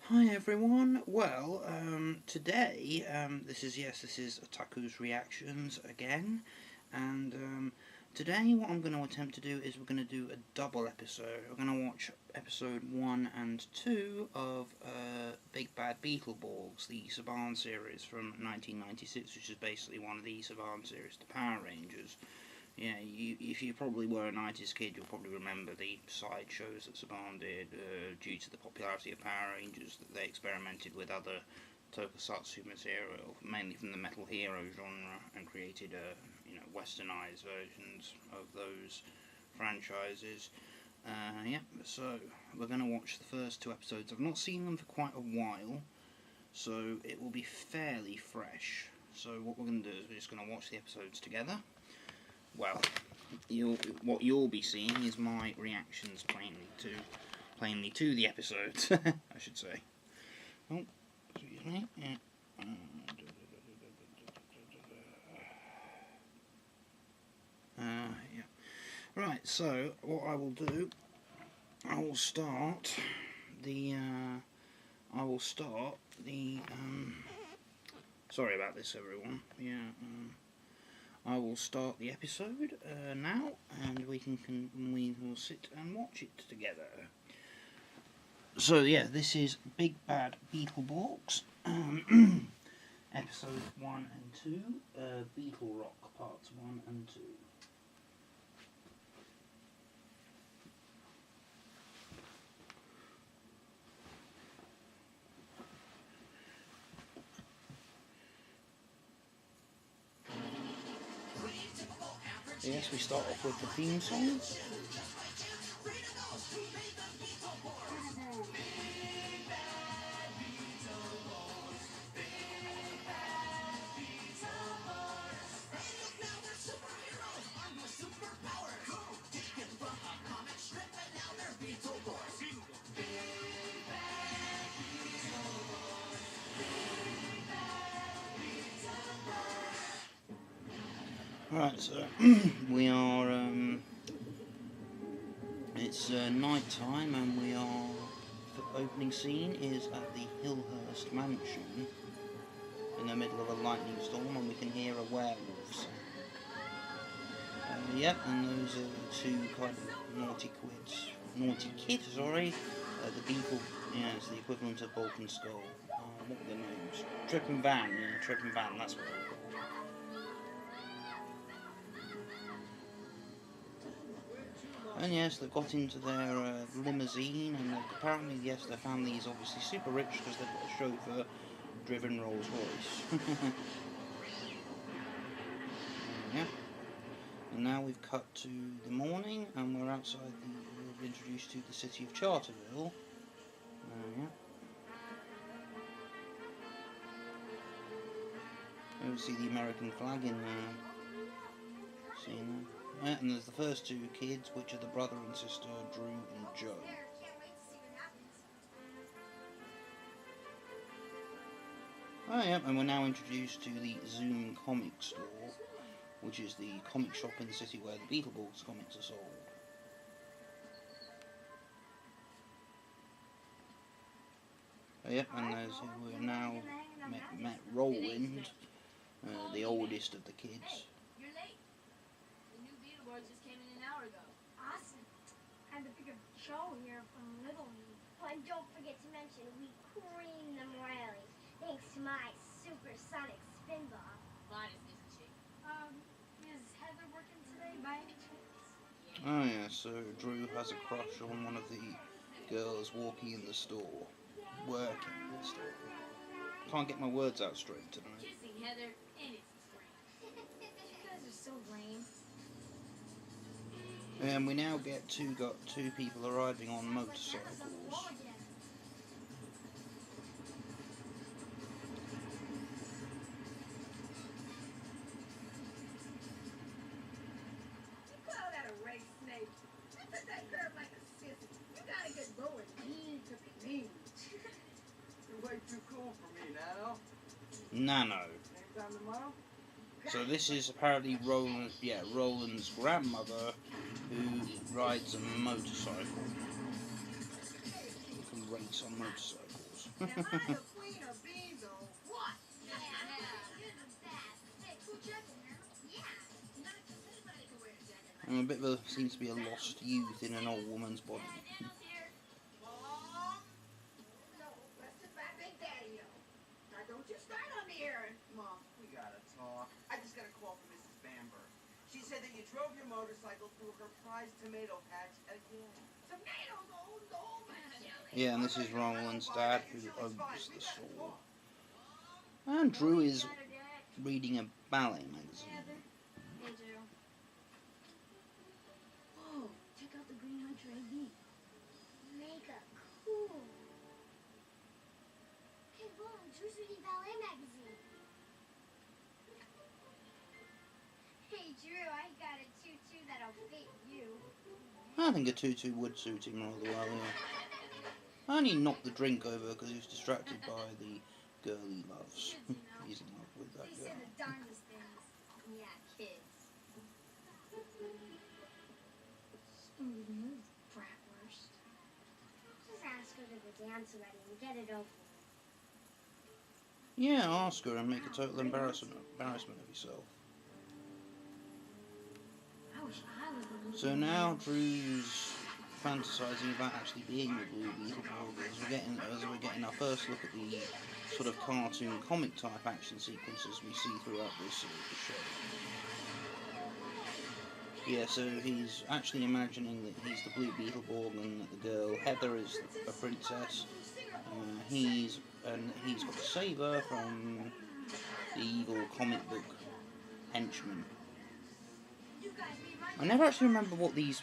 Hi everyone. Well, today this is Atakus reactions again, and today what I'm going to attempt to do is we're going to do a double episode. We're going to watch episode 1 and 2 of Big Bad Beetleborgs, the Saban series from 1996, which is basically one of the Saban series, the Power Rangers. Yeah, if you probably were a 90s kid, you'll probably remember the side shows that Saban did due to the popularity of Power Rangers, that they experimented with other tokusatsu material, mainly from the Metal Hero genre, and created westernized versions of those franchises. So we're going to watch the first 2 episodes. I've not seen them for quite a while, so it will be fairly fresh. So what we're going to do is we're just going to watch the episodes together. Well, what you'll be seeing is my reactions plainly to the episodes, I should say. Oh, excuse me. Yeah. Yeah. Right. So what I will do, I will start the. Sorry about this, everyone. Yeah. I will start the episode now, and we will sit and watch it together. So yeah, this is Big Bad Beetleborgs, episode 1 and 2, Beetle Rock parts 1 and 2. Yes, we start off with the theme song. Right, so we are, it's night time, and we are, the opening scene is at the Hillhurst mansion in the middle of a lightning storm, and we can hear a werewolf. Yep, and those are the 2 kind of naughty kids, the Beetle, yeah, it's the equivalent of Bulk and Skull. What were their names? Trip and Van, yeah, Trip and Van, that's what they're called. And yes, they got into their limousine, and apparently, yes, their family is obviously super rich because they've got a chauffeur-driven Rolls Royce. Yeah. And now we've cut to the morning, and we're outside we're introduced to the city of Charterville. Yeah. And we see the American flag in there. See that? Yeah, and there's the first 2 kids, which are the brother and sister, Drew and Joe. Oh yeah, and we're now introduced to the Zoom comic store, which is the comic shop in the city where the Beetleborgs comics are sold. Oh yeah, and we're now met Roland, the oldest of the kids. You're late. The new Beetleborgs just came in an hour ago. Awesome. Had to pick a show here from Little League. Oh, and don't forget to mention we creamed them royally, thanks to my supersonic spinball. Linus, isn't she? Is Heather working today by any chance? Oh yeah, so Drew has a crush on one of the girls working in the store. Can't get my words out straight tonight. Kissing Heather, and it's great. You guys are so lame. And we now got 2 people arriving on motorcycles. Nano. So this is apparently Roland's grandmother, who rides a motorcycle. You can race on motorcycles. Am I the queen of beans or what? Yeah, you're the best. Hey, cool jacket, man. Yeah. Not just anybody can wear a jacket like I'm a bit of a, seems to be a lost youth in an old woman's body. Daniel's here. Mom? No, rested by Big Daddy-O. Now don't you start on me, Aaron. Mom, we gotta talk. I just got a call from Mrs. Bamber. She said that you drove your motorcycle through her prized tomato patch again. Tomatoes, oh no, my chili. Yeah, and this is Roland's dad, who owns the store. And Drew is reading a ballet magazine. Hey, Drew. Whoa, check out the Green Hunter AV. Mega cool. Hey, Mom, Drew's reading ballet magazine. Hey, Drew, I got a tutu that'll fit you. I think a tutu would suit him rather well, yeah. I only knocked the drink over because he was distracted by the girl he loves. He's in love with that They say girl. the darndest things. Yeah, kids. Smooth move, bratwurst. Just ask her to the dance already and get it over with. Yeah, ask her and make a total embarrassment of yourself. I wish I was the leader. So now Drew's fantasizing about actually being the Blue Beetleborg as we're getting our first look at the sort of cartoon comic type action sequences we see throughout this show. Yeah, so he's actually imagining that he's the Blue Beetleborg and that the girl Heather is a princess. He's got to save her from the evil comic book henchman. I never actually remember what these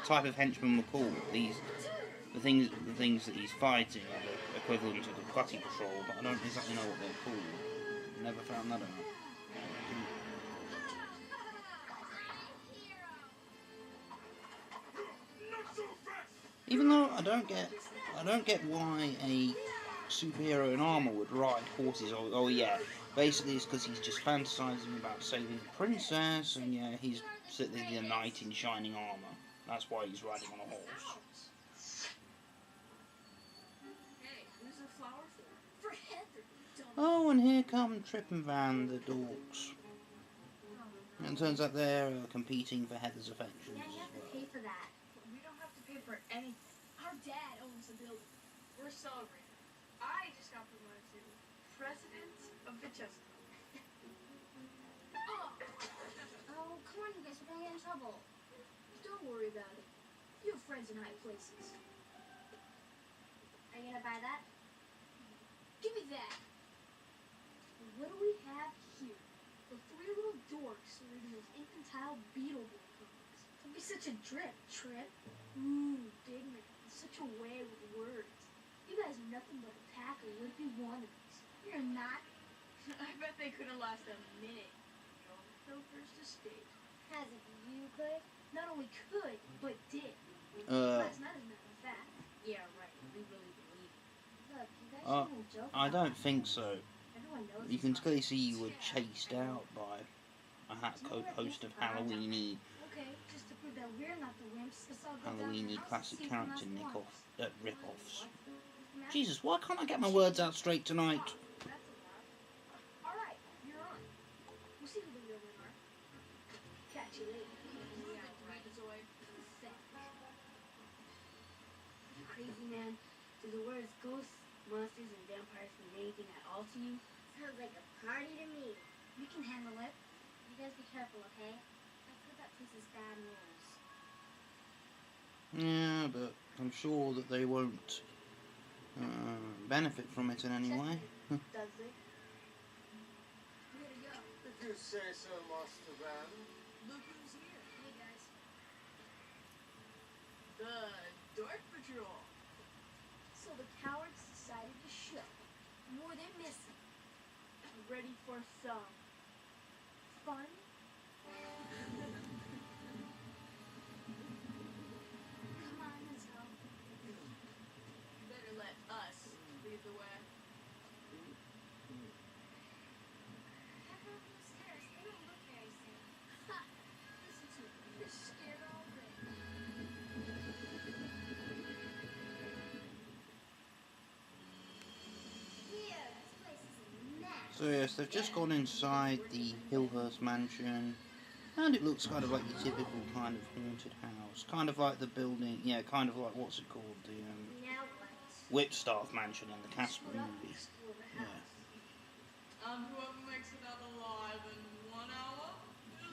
type of henchmen were called. The things that he's fighting are the equivalent to the Putty Patrol, but I don't exactly know what they're called. Never found that out. Even though I don't get why a superhero in armor would ride horses. Oh yeah, basically it's because he's just fantasizing about saving the princess, and yeah, he's sitting in the knight in shining armor. That's why he's riding on a horse. Hey, who's the flower for? For Heather, dumb. Oh, and here come Trip and Van, the dorks. And it turns out they're competing for Heather's affections Yeah, you as have to well. pay for that. We don't have to pay for anything. Our dad owns the building. We're celebrating. I just got promoted to president of the Chesapeake. Oh, Oh, come on, you guys, we're gonna get in trouble. don't worry about it. You have friends in high places. Are you gonna buy that? Give me that. What do we have here? The three little dorks reading those infantile Beetleborg comics. Don't be such a drip, Trip. Ooh, dignity. Such a way with words. You guys are nothing but a pack of wimpy wannabes. You're not. I bet they couldn't last a minute. No first estate. As if you could. Not only could, but did. Last night, as a matter of fact. Yeah, right. We really believe it. Look, you guys Uh, shouldn't joke I about don't it. think so. Everyone knows You it's can not. clearly see you were chased out by a host of Halloweeny Okay, just to prove that we're not the wimps. Let's all go down to the Halloweeny house classic and see character if the mouse wants. rip-offs. Matt? Jesus, why can't I get my words out straight tonight? That's a lot. Alright, you're on. We'll see who the real men are. Catch you later. Yeah, Zoid. You crazy man? Do the words ghosts, monsters, and vampires mean anything at all to you? Sounds like a party to me. We can handle it. You guys be careful, okay? I've heard that place is bad news. Yeah, but I'm sure that they won't benefit from it in any way. Does it? Way to go. If you say so, Master Van. Look who's here. Hey, guys. The Dark Patrol. So the cowards decided to show. More than missing. Ready for some fun? Come on, let's go. Better let us lead the way. Have her up the stairs. They don't look very safe. Ha! Listen to them. They're scared already. So yes, they've just gone inside the Hillhurst mansion, and it looks kind of like your typical kind of haunted house. Kind of like the building, yeah, kind of like, what's it called? The Now what? Whipstaff mansion in the Casper movie. Explore the Yeah. house. Whoever makes it out alive in 1 hour is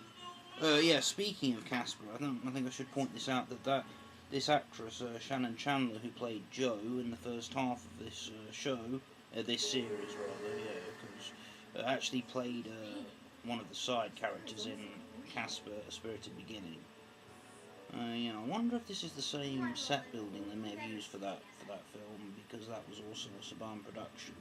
the winner. Yeah, speaking of Casper, I think I should point this out that this actress, Shannon Chandler, who played Jo in the first half of this show, this series rather, yeah, because actually played one of the side characters in Casper: A Spirited Beginning. Yeah, I wonder if this is the same set building they may have used for that film, because that was also a Saban production.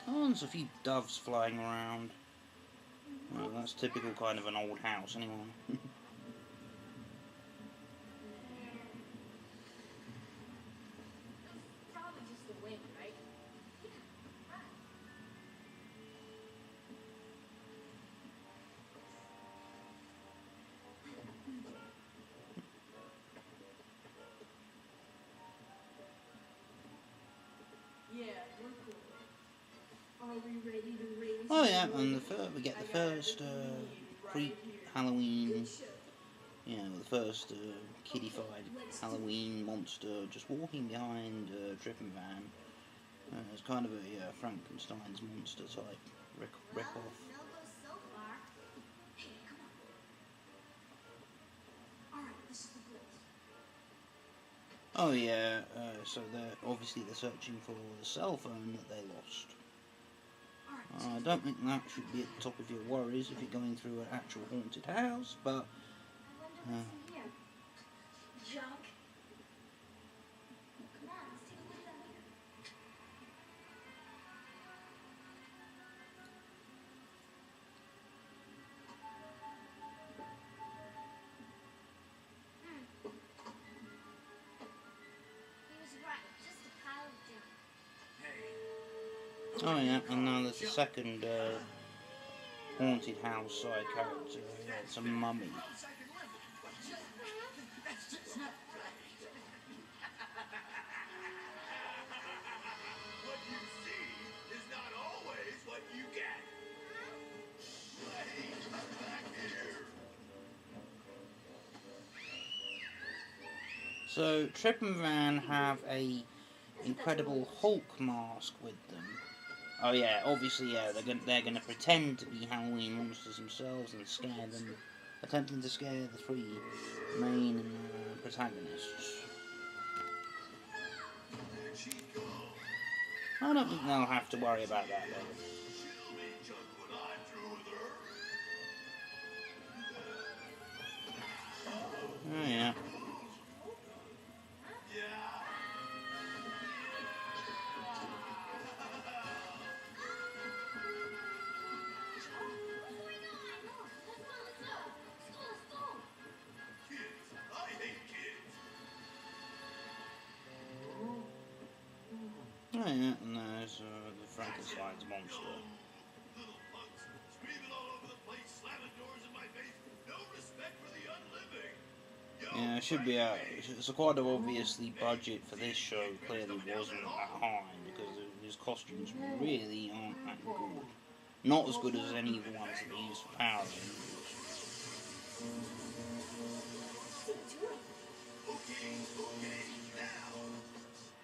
Oh, there's a few doves flying around. Well, that's typical kind of an old house, anyway. Probably just the wind, right? Yeah, we're cool. Are we ready to raise? Oh yeah, and we get the first pre-Halloween, you know, the first kiddified Halloween monster just walking behind Trippin' Van. It's kind of a Frankenstein's monster type rip-off. No goes so far. Hey, come on. All right, this is the place. Oh yeah, so they're searching for the cell phone that they lost. All right. I don't think that should be at the top of your worries if you're going through an actual haunted house, but I wonder what's in here. Junk. Come on, let's take a look down here. He was right, just a pile of junk. oh yeah, and now there's the second haunted house side character. Yeah, it's a mummy. That's just not right. What you see is not always what you get. Hey, back here. So Trip and Van have a Incredible Hulk mask with them. Oh yeah, obviously yeah, they're gonna pretend to be Halloween monsters themselves and scare them, attempting to scare the three main protagonists. There she goes. I don't think they'll have to worry about that though. She'll be just what I'm through with her. Oh yeah. Oh yeah, and there's the Frankenstein's monster. Little punks screaming all over the place, slamming doors in my face. No respect for the unliving. Yeah, it should be it's a quite obviously budget for this show clearly wasn't that high because his costumes really aren't that good. Not as good as any of the ones that they used for Power Rangers. Okay, now.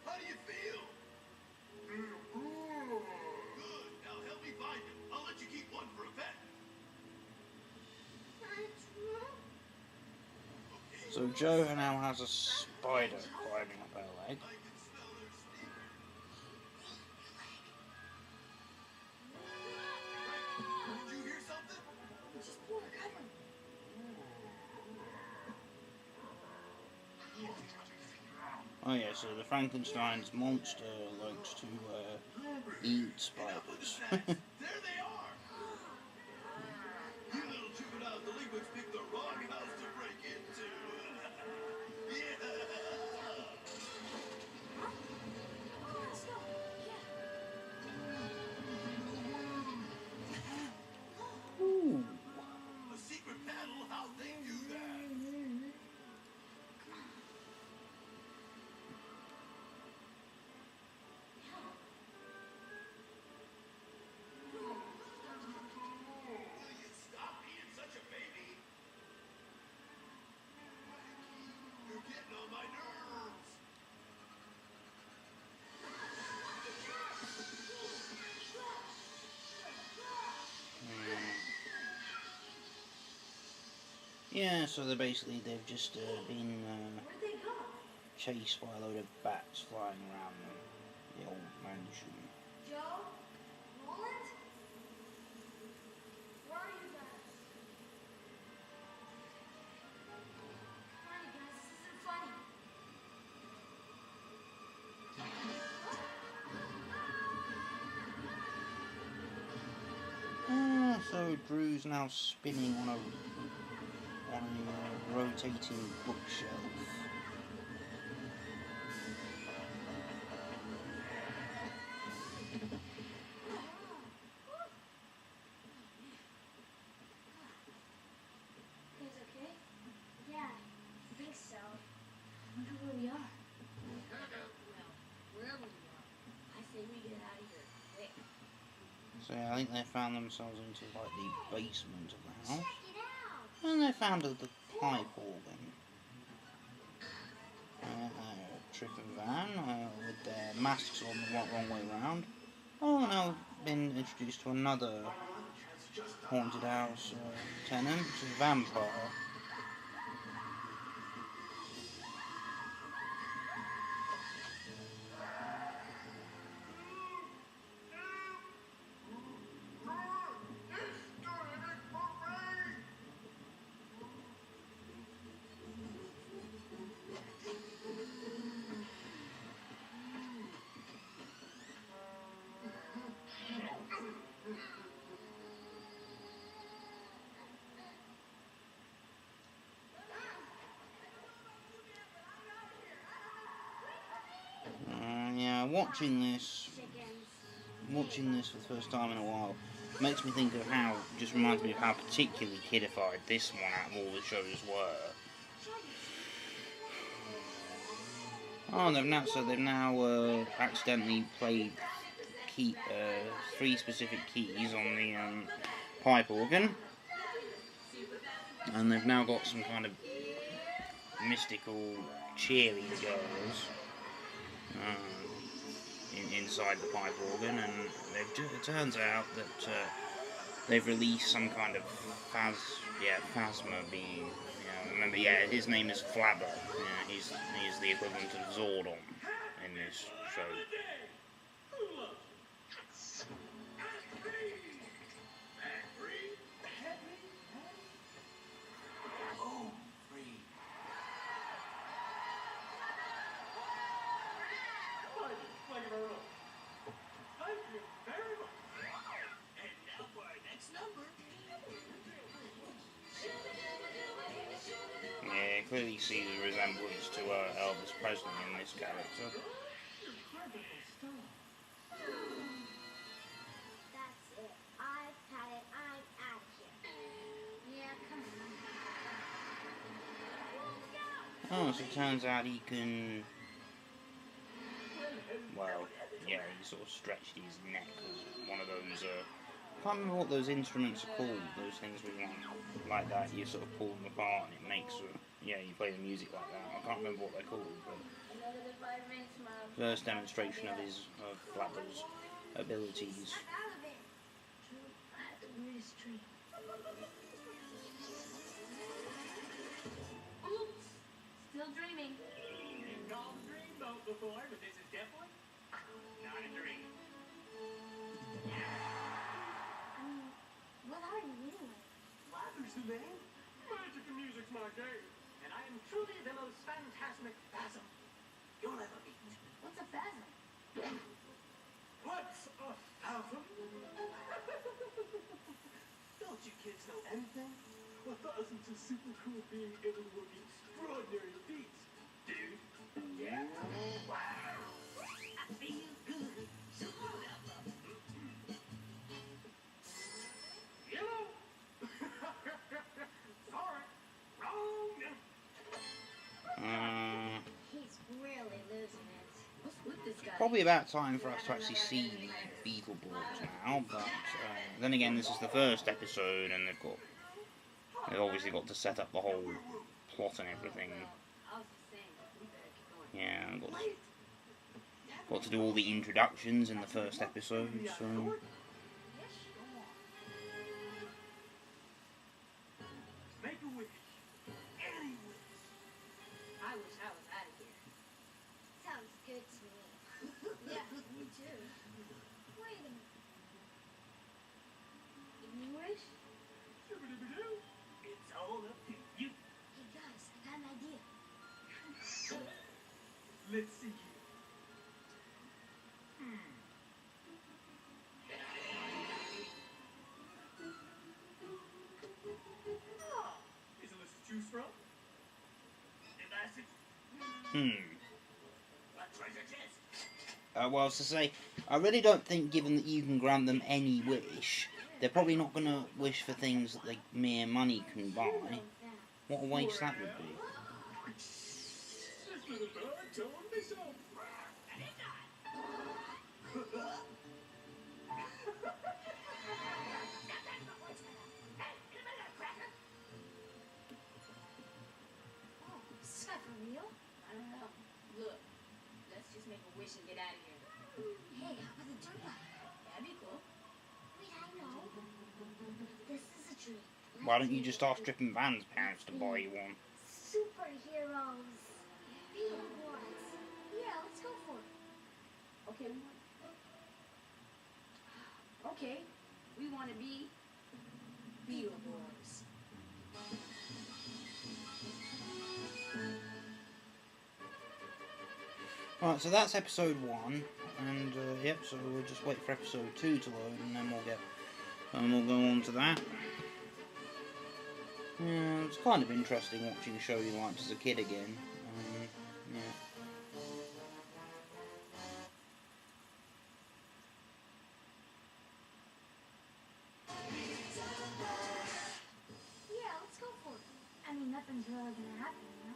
How do you feel? Good. Now help me find him. I'll let you keep one for a pet. So Jo now has a spider climbing up her leg. I can smell her stink. Did you hear something? Just pull the cover. Oh yeah, so the Frankenstein's monster likes to eat spiders. There they are. You little juvenile delinquents picked the wrong house to break into. Yeah. Let's go. Ooh. A secret panel out Yeah, so they've just been Where'd they go? chased by a load of bats flying around the old mansion. Joe? Roland? Where are you guys? Come on, you guys, this isn't funny. So Drew's now spinning on a rotating bookshelf. You guys okay? Yeah, I think so. I wonder where we are. Well, wherever we are, I say we get out of here quick. So I think they found themselves into like the basement of the house. Check it out! And they found the pipe organ. Trip and Van with their masks on the wrong way round. Oh, now been introduced to another haunted house tenant, which is a vampire. Yeah, watching this for the first time in a while makes me think of how, just reminds me of how particularly kidified this one out of all the shows were. Oh, they've now accidentally played three specific keys on the pipe organ, and they've now got some kind of mystical cheerleader girls inside the pipe organ, and it turns out that they've released some kind of phasma being. Remember, his name is Flabber. Yeah, he's the equivalent of Zordon in this show. Yeah, clearly see the resemblance to Elvis Presley in this character. That's it. I've had it. I'm out of here. Yeah, come on. Oh, so it turns out he can. Well, yeah, he sort of stretched his neck as one of those. I can't remember what those instruments are called. Those things where you like that, you sort of pull them apart and it makes. You play the music like that. I can't remember what they're called, but first demonstration of Flabber's abilities. I'm out of it. Drew, I had the weirdest dream. Oops. Still dreaming. You've called a dreamboat before, but this is definitely not a dream. What are you anyway? Flabber's the name. Magic and music's my game. And I am truly the most phantasmic phasm you'll ever meet. What's a phasm? What's a phasm? Don't you kids know anything? A phasm's a super cool being able to work extraordinary feats, dude. Yeah? Wow. I feel good. Yellow. Sorry. Wrong. He's really losing it. What's with this guy? Probably about time for us to actually see the Beetleborgs now, but then again, this is the first episode, and they've obviously got to set up the whole plot and everything. I was just saying, we better keep going. Yeah, got to do all the introductions in the first episode, so. Make a wish. Let's see here. Is a list to choose from? What treasure chest? Well, to say, I really don't think, given that you can grant them any wish, they're probably not going to wish for things that like mere money can buy. What a waste that would be. This little bird told me so. Is this guy for real? I don't know. Look, let's just make a wish and get out of here. Hey, how about the dirt bike? That'd be cool. Wait, I know. This is a dream. Why don't you just ask Stripping Van's parents to buy you one? Superheroes. Beetleborgs. Yeah, let's go for it. Okay, we want to be Beetleborgs. Right, so that's episode 1, and yep, so we'll just wait for episode 2 to load, and then we'll go on to that. Yeah, it's kind of interesting watching a show you liked as a kid again. Yeah. Yeah, let's go for it. I mean, nothing's really gonna happen, you know?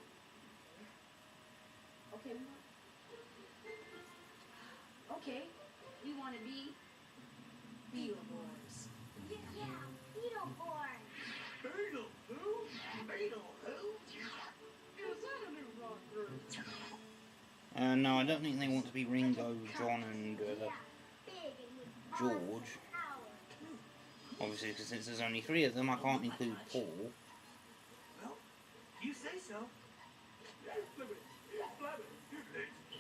Okay, we want to be Beetleborgs. Yeah, Beetleborgs. Beetle who? Beetle who? Is that a new rock group? No, I don't think they want to be Ringo, John, and Big and with George. power. Obviously, because since there's only 3 of them, I can't include Paul. Well, you say so. Flabby, Flabby.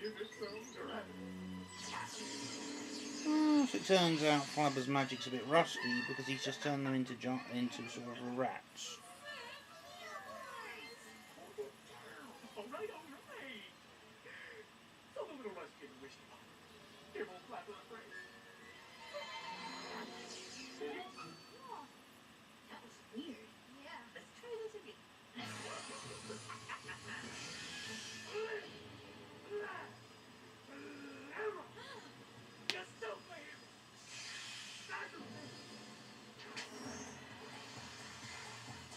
Let's give it some try. So it turns out Flabber's magic's a bit rusty because he's just turned them into sort of rats. All right. So the little rusty and wishy. Give old Flabber a break. That was weird. Yeah. Let's try this again. You're so weird.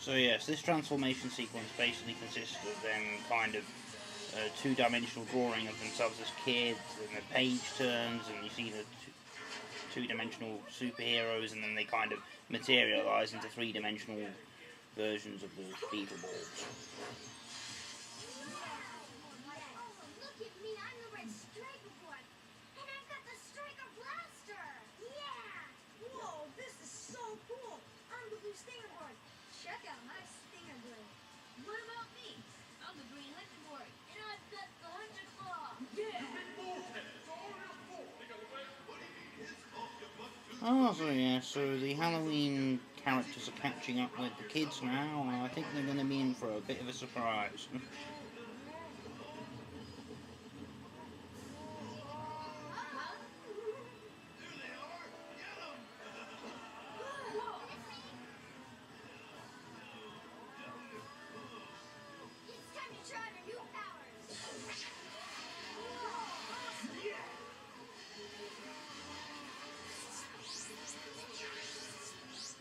So yes, this transformation sequence basically consists of them kind of two-dimensional drawing of themselves as kids, and the page turns, and you see the two-dimensional superheroes, and then they kind of materialise into three-dimensional versions of the Beetleborgs. Look at me, I'm the Red Striker Boy. And I've got the Striker Blaster. Yeah. Whoa, this is so cool. I'm the Blue Stinger Boy. Check out my Stinger Blade. What about me? I'm the Green Hunterborg, and I've got the Hunter Claw. Oh, so yeah, so the Halloween characters are catching up with the kids now, and I think they're going to be in for a bit of a surprise. It's time to try our new powers.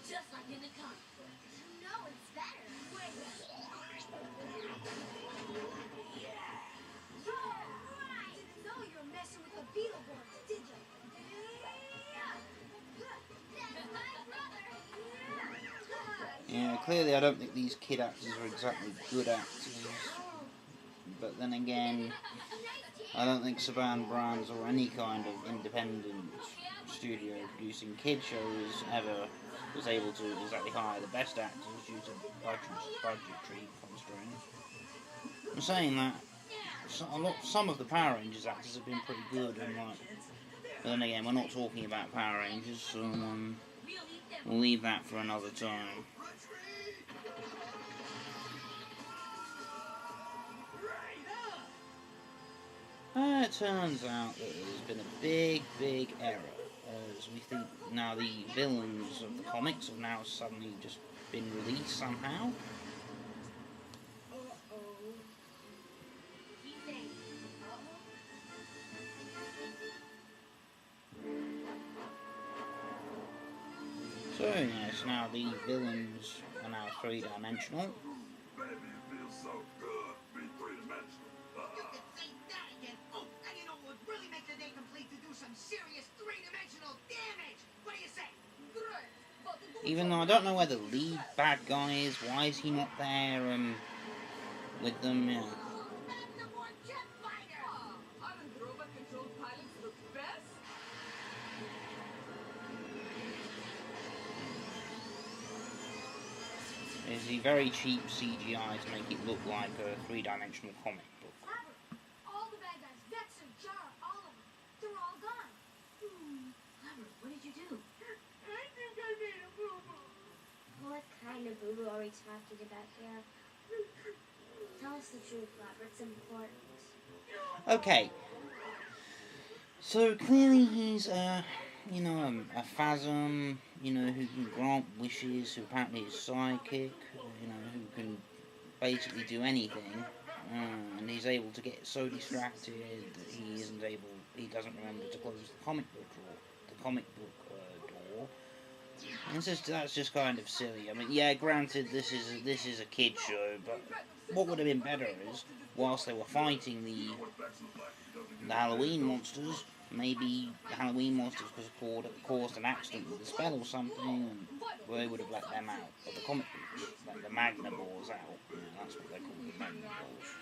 Just like in the comic book. No, it's better. Wait. Right. Didn't know you were messing with the Beetleborgs, did you? That's my brother. Yeah, clearly I don't think these kid actors are exactly good actors. But then again, I don't think Saban Brands or any kind of independent studio producing kid shows ever was able to exactly hire the best actors due to budgetary constraints. I'm saying that some of the Power Rangers actors have been pretty good, and like, but then again, we're not talking about Power Rangers, so we'll leave that for another time. It turns out that there's been a big error, as we think now the villains of the comics have now suddenly just been released somehow. So yes, now the villains are now three-dimensional. Baby, it feels so good to be three-dimensional. You can say that again. Oh, and you know what would really make the day complete to do some serious three-dimensional damage? What do you say? Even though I don't know where the lead bad guy is, why is he not there with them? Yeah. Magnamore jet fighter! Aren't robot-controlled pilots the best? It's a very cheap CGI to make it look like a three-dimensional comic book. All the bad guys, Vexen, Jar, all of them, they're all gone. Clever, what did you do? I think I made a boo-boo. What kind of boo-boo are we talking about here? Tell us the truth, Robert. It's important. Okay. So clearly he's a phasm, who can grant wishes, who apparently is psychic, who can basically do anything, and he's able to get so distracted that he doesn't remember to close the comic book door. And that's just kind of silly. I mean, yeah, granted, this is a kid show, but what would have been better is, whilst they were fighting the Halloween monsters, maybe the Halloween monsters could have caused an accident with a spell or something, and they would have let them out. But the comic books, like the Magnaborgs out. Yeah, that's what they call the Magnaborgs.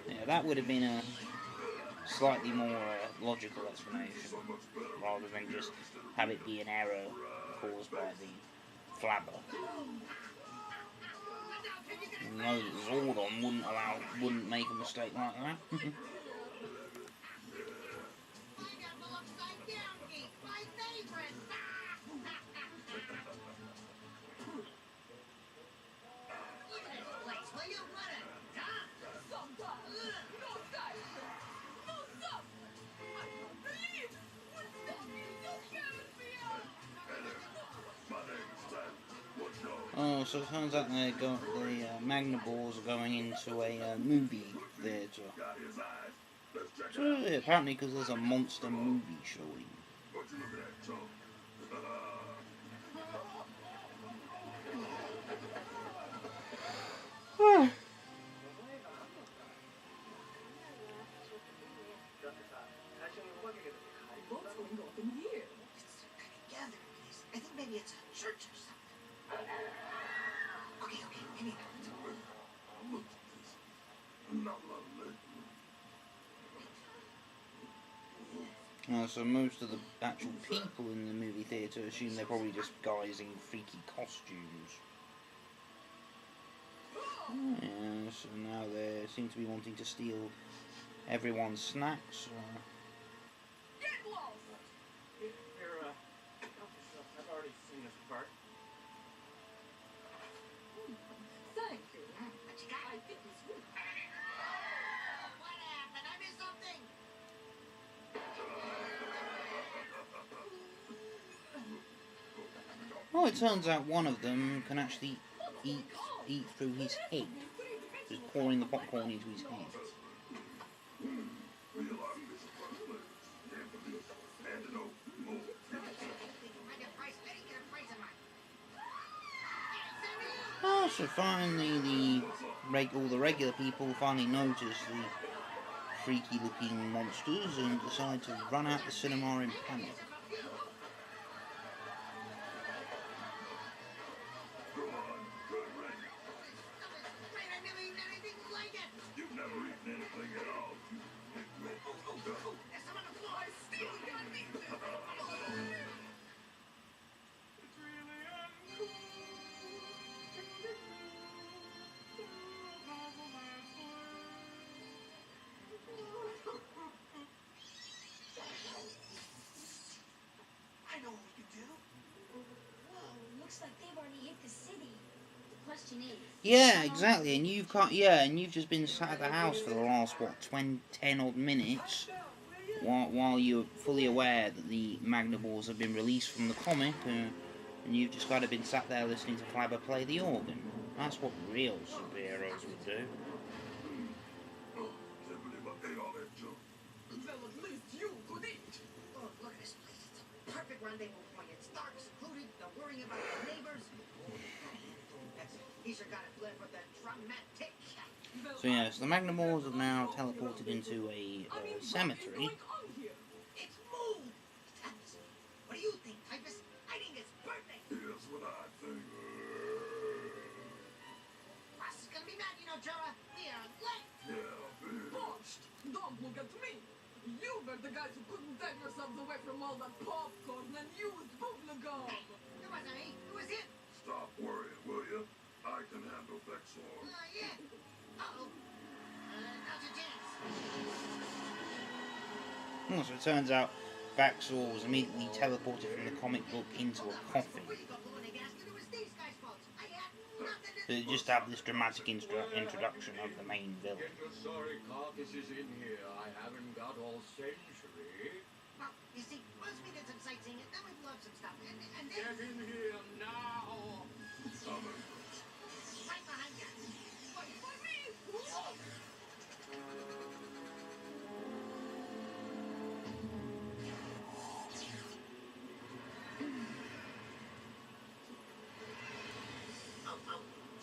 Yeah, that would have been a slightly more logical explanation, rather than just have it be an error caused by the flabber. You know that Zordon wouldn't make a mistake like that. Oh, so it turns out the Magnaborgs are going into a movie theatre. So, apparently because there's a monster movie showing. What's going on in here? Together, please. I think maybe it's a church or something. Okay, give me that. So most of the actual people in the movie theatre assume they're probably just guys in freaky costumes. Yeah, so now they seem to be wanting to steal everyone's snacks. Get lost! Here, help yourself. I've already seen this part. Thank you. What you got? I think it's good. What happened? I missed something. Well, it turns out one of them can actually eat through his head. Just pouring the popcorn into his head. Oh, so finally all the regular people finally notice the freaky looking monsters and decide to run out the cinema in panic. You've never eaten anything at all. There's some on the floor. Still got me. It's really uncool. she needs. Yeah, exactly. And you've got and you've just been sat at the house for the last what 10 odd minutes, while you're fully aware that the Magnaballs have been released from the comic, and you've just kind of been sat there listening to Flabber play the organ. That's what real superheroes would do. Can't believe I ate all that junk. Well, at least you could eat. Oh, look at this place. It's a perfect rendezvous point. It's dark, secluded, not worrying about the neighbors. He sure got it blend with that dramatic. So yes, the Magnaballs have now teleported into a cemetery. It's moved. What do you think, Typhus? I think it's perfect. Here's what I think. Ross is gonna be mad, you know, Jorah. We are late. Yeah, bitch. Botched! Don't look at me! You were the guys who couldn't tear yourselves away from all that popcorn and used bubblegum! Hey, it wasn't me. It was him. Stop worrying, will you? I can handle Vexor. Yeah. Uh-oh. Now's your chance. Oh, so it turns out Vaxor was immediately teleported from the comic book into a coffin. We got the one they asked, and it was these guys' fault. I had nothing to So they just have this dramatic introduction of the main villain. Get your sorry carcasses in here. I haven't got all century. Well, you see, once we did some sightseeing, and then we blew up some stuff, and then... Get in here now! Right behind you. Wait for me!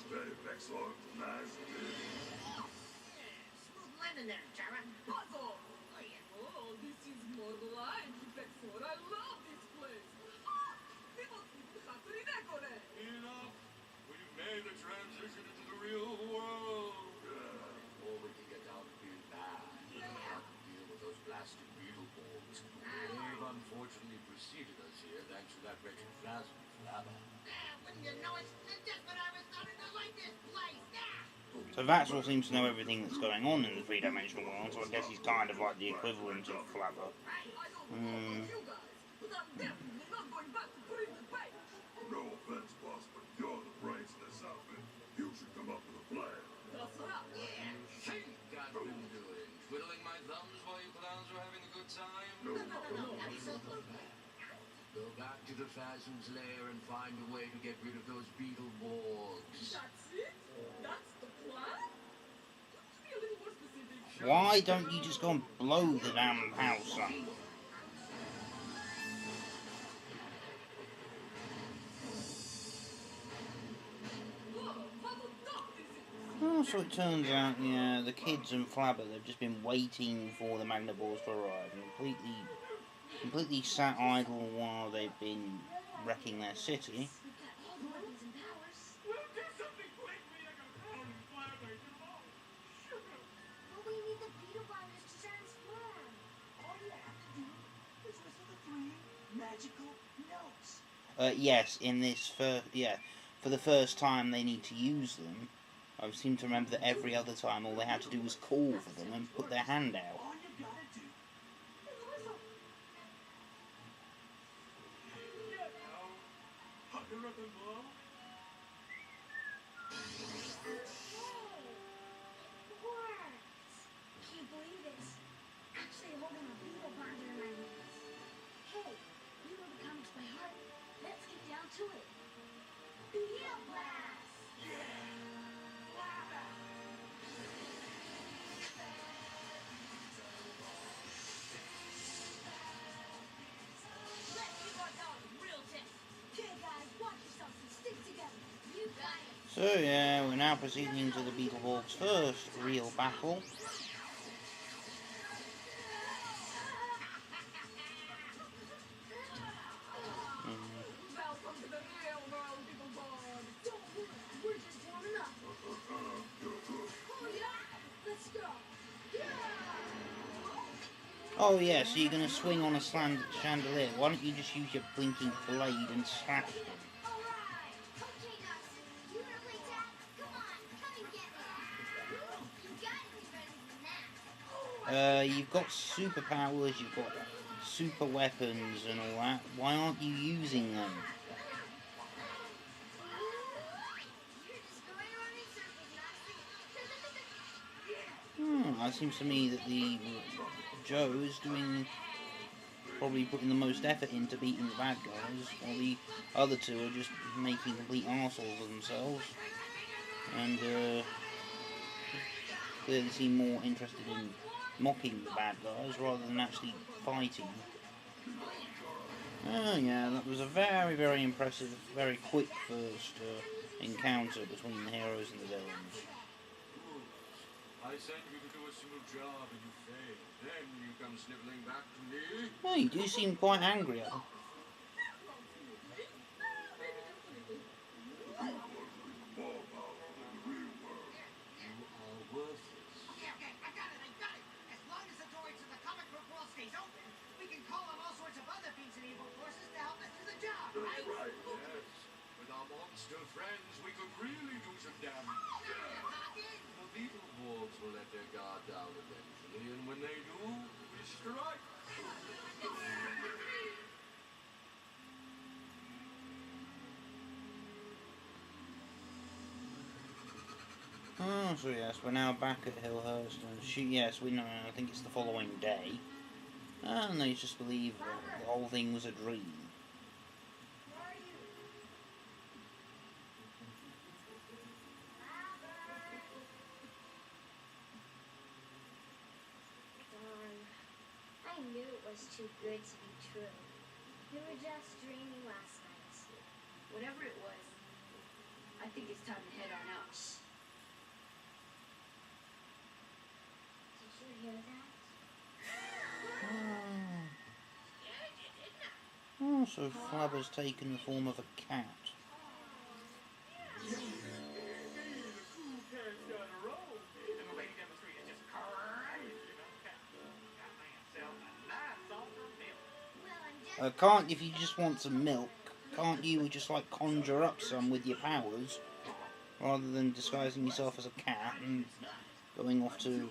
Steady, Vexor. Nice. Smooth landing there, Jorah. Puzzle! Oh, yeah. Oh, this is more like Betol. I love this place! Ah! People even have to decorate! Enough! We've made the transition into the real world! Or we can get down to being bad. Deal with those blasted Beetleborgs. They've unfortunately preceded us here thanks to that wretched plasma flabber. Wouldn't you know it? Just when I was starting to like this place. So Vaxor seems to know everything that's going on in the three-dimensional world, so I guess he's kind of like the equivalent of Flabber. I don't know about you guys, but I'm definitely not going back to Printed Page! No offense, boss, but you're the brains of this outfit. You should come up with a plan. That's right! Hey, got been doing? Twiddling my thumbs while you clowns were having a good time? No, Absolutely. Go back to the Phasm's lair and find a way to get rid of those Beetleborgs. That's it? That's the plan? Could you be a little more specific? Why don't you just go and blow the damn house up? Oh, so it turns out, yeah, the kids and Flabber, they've just been waiting for the Magnaballs to arrive and completely sat idle while they've been wrecking their city. We've got all the weapons and powers. Well, do something quick. We ain't got power and Flabber. Come on. Sugar. But we need the Beetleborgs to transform. All you have to do is whistle the 3 magical notes. Yes, in this for the first time they need to use them. I seem to remember that every other time all they had to do was call for them and put their hand out. All you gotta do is whistle. Yeah, now. Hunger up and blow. Hey! It worked! Can't believe this. Actually holding a Beetleborg in my hands. Hey, you know the comics by heart. Let's get down to it. Beetleborgs! Let's keep our dog real tips. Okay, guys, watch yourselves and stick together. You got it. So yeah, we're now proceeding to the Beetleborgs' first real battle. Welcome to the real world, Beetleborgs! Don't worry, we're just warming up. Oh yeah? Let's go. Oh yeah, so you're gonna swing on a chandelier. Why don't you just use your blinking blade and slash them? Alright. Okay, Nuts. You wanna play tag? Come on, come and get me. You gotta be better than that. You've got superpowers, you've got super weapons and all that. Why aren't you using them? You're just going it seems to me that the Joe is probably putting the most effort into beating the bad guys, while the other two are just making complete arseholes of themselves, and clearly seem more interested in mocking the bad guys rather than actually fighting. Oh yeah, that was a very, very impressive, very quick first encounter between the heroes and the villains. I sent you to do a simple job and you failed. Then you come sniveling back to me. Well, you do seem quite angry at them. Okay, I got it. As long as the door to the comic book world stays open, we can call on all sorts of other beings and evil forces to help us do the job, right? Yes. With our monster friends, we could really do some damage. The Beetleborgs will let their guard down eventually, and when they do, we strike. Oh, so yes, we're now back at Hillhurst, and yes, we know, I think it's the following day, and they just believe that the whole thing was a dream. I knew it was too good to be true. You were just dreaming last night. Whatever it was, I think it's time to head on out. Did you hear that? Oh, so Flabber's taken the form of a cat. Can't, if you just want some milk, can't you just like conjure up some with your powers, rather than disguising yourself as a cat and going off to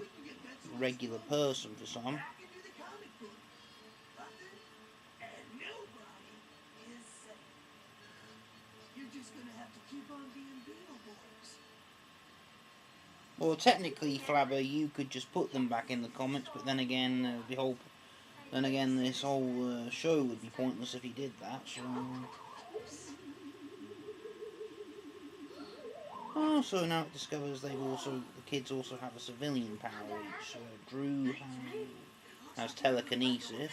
a regular person for some? Well, technically, Flabber, you could just put them back in the comics, but then again, this whole show would be pointless if you did that. So, so now it discovers the kids also have a civilian power each. Drew has telekinesis.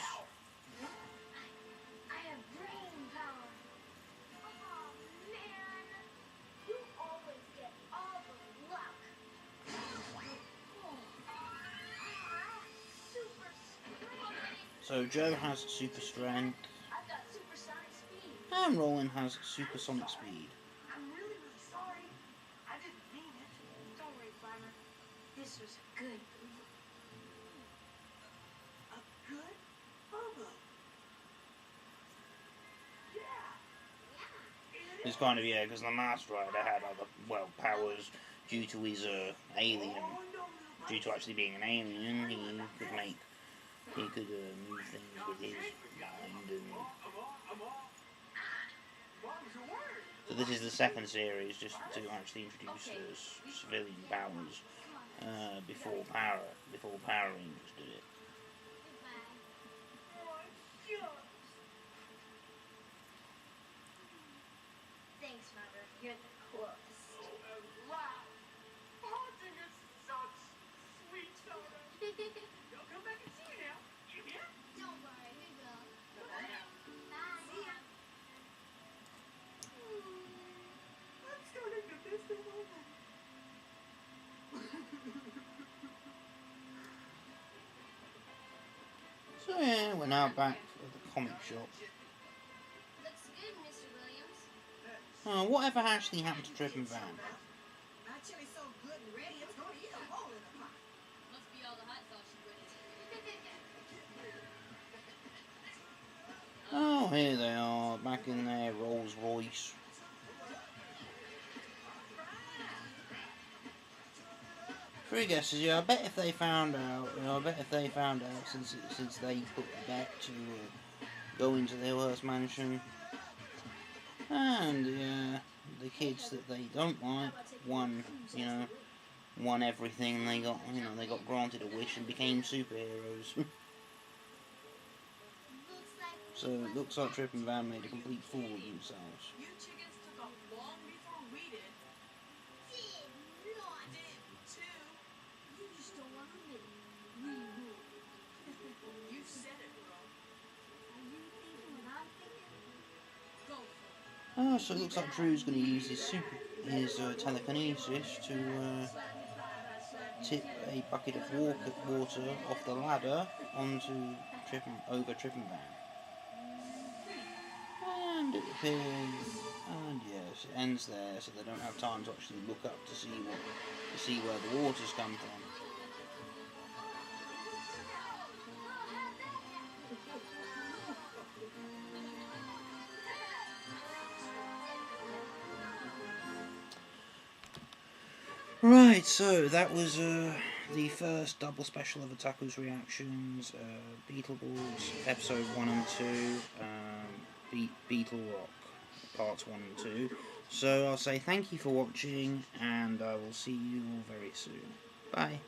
So Joe has super strength, I've got supersonic speed. and Roland has supersonic speed. I'm really sorry. I didn't mean it. Don't worry, Flabber. This was a good boo-boo. A good boo-boo. Yeah. It's kind of, yeah, because the Master Rider had other, powers due to his alien, due to actually being an alien. He could move things with his mind, and so this is the second series, just to actually introduce the civilian powers before Power Rangers did it. Thanks, Flabber. You're the coolest. Wow. Haunting is such sweet soda. I'll come back and see you now. You hear? Don't worry, we will. Bye. See ya. I'm starting to miss them already. So yeah, we're now back at the comic shop. Looks good, Mr. Williams. Whatever actually happened to Trip and Van? My chili's so good and ready, it's going to eat a hole in the pot. Must be all the hot sauce you put in. Oh, here they are, back in their Rolls Royce. Three guesses, yeah. I bet if they found out, since they put the bet to go into the Hillhurst mansion, and the kids that they don't like won won everything. They got, you know, they got granted a wish and became superheroes. So it looks like Trip and Van made a complete fool of themselves. You chickens took off long before we did. Did too. You just don't want to admit it. We rule. You said it, bro. Are you thinking what I'm thinking? Go for it. Oh, so it looks like Drew's going to use his telekinesis to tip a bucket of water off the ladder onto over Trip and Van. And it appears, and yes, it ends there, so they don't have time to actually look up to see where the water's come from. Right, so that was the first double special of Atakus reactions, Beetleborgs episode 1 and 2, Beetleborgs parts 1 and 2. So I'll say thank you for watching, and I will see you all very soon. Bye.